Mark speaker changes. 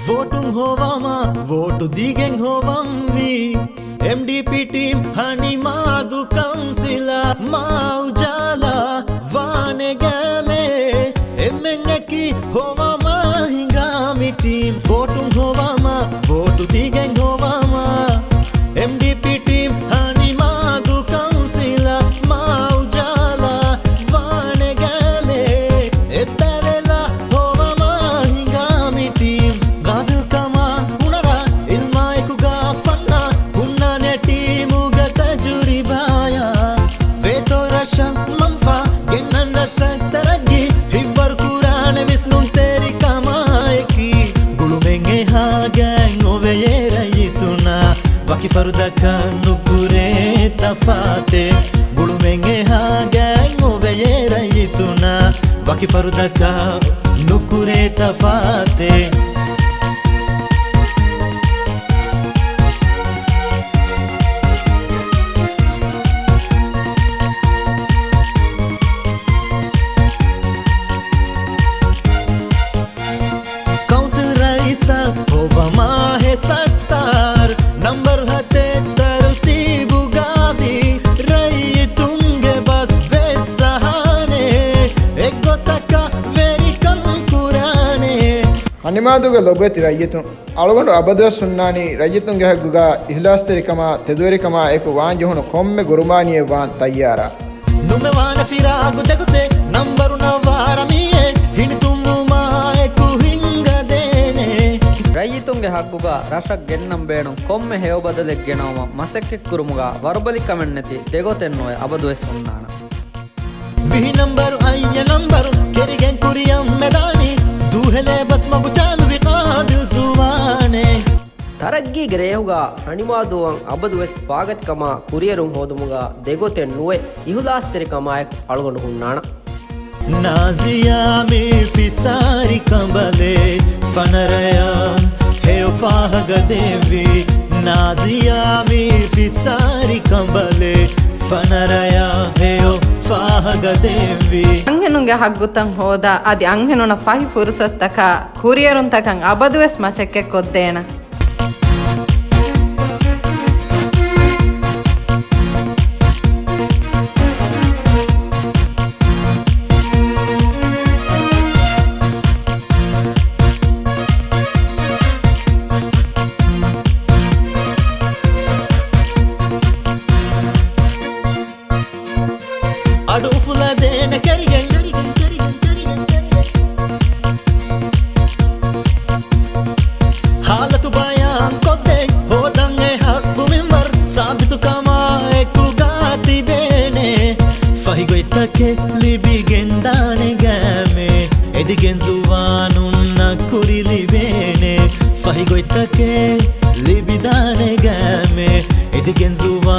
Speaker 1: Votung hovama, votu digen hovam vi. MDP team hani madu councila ma ujala vane game. Emengaki hovama hingami team. Votung hovama, votu digen hovama. MDP team hani madu councila ma ujala vane game. Epavela hovama hingami team. Gadil kama unara ilma ekuga fanna unna neti mugata juribaya. Veto rasha mamfa gennan rasha taragi hivvar kurane visnun teri kama eki. Gulumenge ha gang oveyera yituna. Waki farudaka nukure tafate. Gulumenge ha gang oveyera yituna. Waki farudaka nukure tafate. Council raisa hovama he sattar number hate tarti bugavi rai tunge bas vesahane ekotaka veri kam kurane
Speaker 2: ಹನಿಮಾದುಗ ಲೊಬೆತಿ ರಯ್ಯತು ಅಳಗೊಂಡು ಅಬದಸ್ ಸುನ್ನಾನಿ ರಯ್ಯತುಂಗೆ ಹಗ್ಗುಗ ಇಹ್ಲಾಸ್ತರಿಕಮ ತೆದುವರಿಕಮ ಏಕು ವಾಂಜುಹುನು ಕೊಮ್ಮೆ ಗುರುಮಾನಿಯೆ ವಾನ್ ತಯ್ಯಾರ
Speaker 1: ನುಮೆ ವಾನ ಫಿರಾಗು ತೆಗುತೆ ನಂಬರು ನವಾರಮಿಯೆ ಹಿಣಿತುಂಬು ಮಾಯಕು ಹಿಂಗದೇನೆ
Speaker 3: ರೈಯಿತುಂಗೆ ಹಗ್ಗುಗ ರಾಷ್ಟ್ರಕ್ ಗೆನ್ನಂ ಬೇಣು ಕೊಮ್ಮೆ ಹೇವ ಬದಲೆಗ್ ಗೆನವಮ ಮಸಕ್ಕೆ ಕುರುಮುಗ ವರಬಲಿ ಕಮೆನ್ನತಿ ತೆಗೋತೆನ್ನೋಯ ಅಬದುವೆಸ್ ಉನ್ನಾಣ
Speaker 1: ವಿಹಿ ನಂಬರು ಅಯ್ಯ ನಂಬರು ಕೆರಿಗೆನ್ ಕುರಿಯಂ ಮೆದಾನಿ ದೂಹಲೆ ಬಸ್ ಮಗು ಚಾಲು ವಿಕಾಬಿಲ್ ಜುವಾನೆ
Speaker 4: ತರಗ್ಗಿಗೆ ರೇಹುಗ ಹಣಿಮಾದುವಂ ಅಬದುವೆಸ್ ಸ್ವಾಗತ್ಕಮ ಕುರಿಯರುಂ ಹೋದುಮುಗ ದೆಗೊತೆನ್ನುವೆ ಇಹುಲಾಸ್ತರಿಕಮಾಯಕ್ ಅಳಗೊಂಡು ಹುಣ್ಣಾಣ
Speaker 1: ನಾಜಿಯಾ ಮಿ ಫಿಸಾರಿ ಕಂಬಲೆ ಫನರಯ ಹೇವ್ ಫಾಹಗ ದೇವಿ ನಾಜಿಯಾ ಮಿ ಫಿಸಾರಿ ಕಂಬಲೆ ಫನರಯ ಹೇವ್ ಫಾಹಗ ದೇವಿ
Speaker 5: ಅಂಗೆನುಂಗೆ ಹಗ್ಗುತಂ ಹೋದ ಅದಿ ಅಂಗೆನುನ ಫಹಿ ಫುರುಸತ್ತಕ ಕುರಿಯರುನ್ ತಕಂ ಅಬದುವೆಸ್ ಮಸೆಕ್ಕೆ ಕೊದ್ದೇನ adu fula dena kerigen halatu bayan kodde hodange hakku minbar sabitu kama eku gati bene fahigoitake libigen dane game edigen zuwanunna kurili bene fahigoitake libidane game edigen zuwa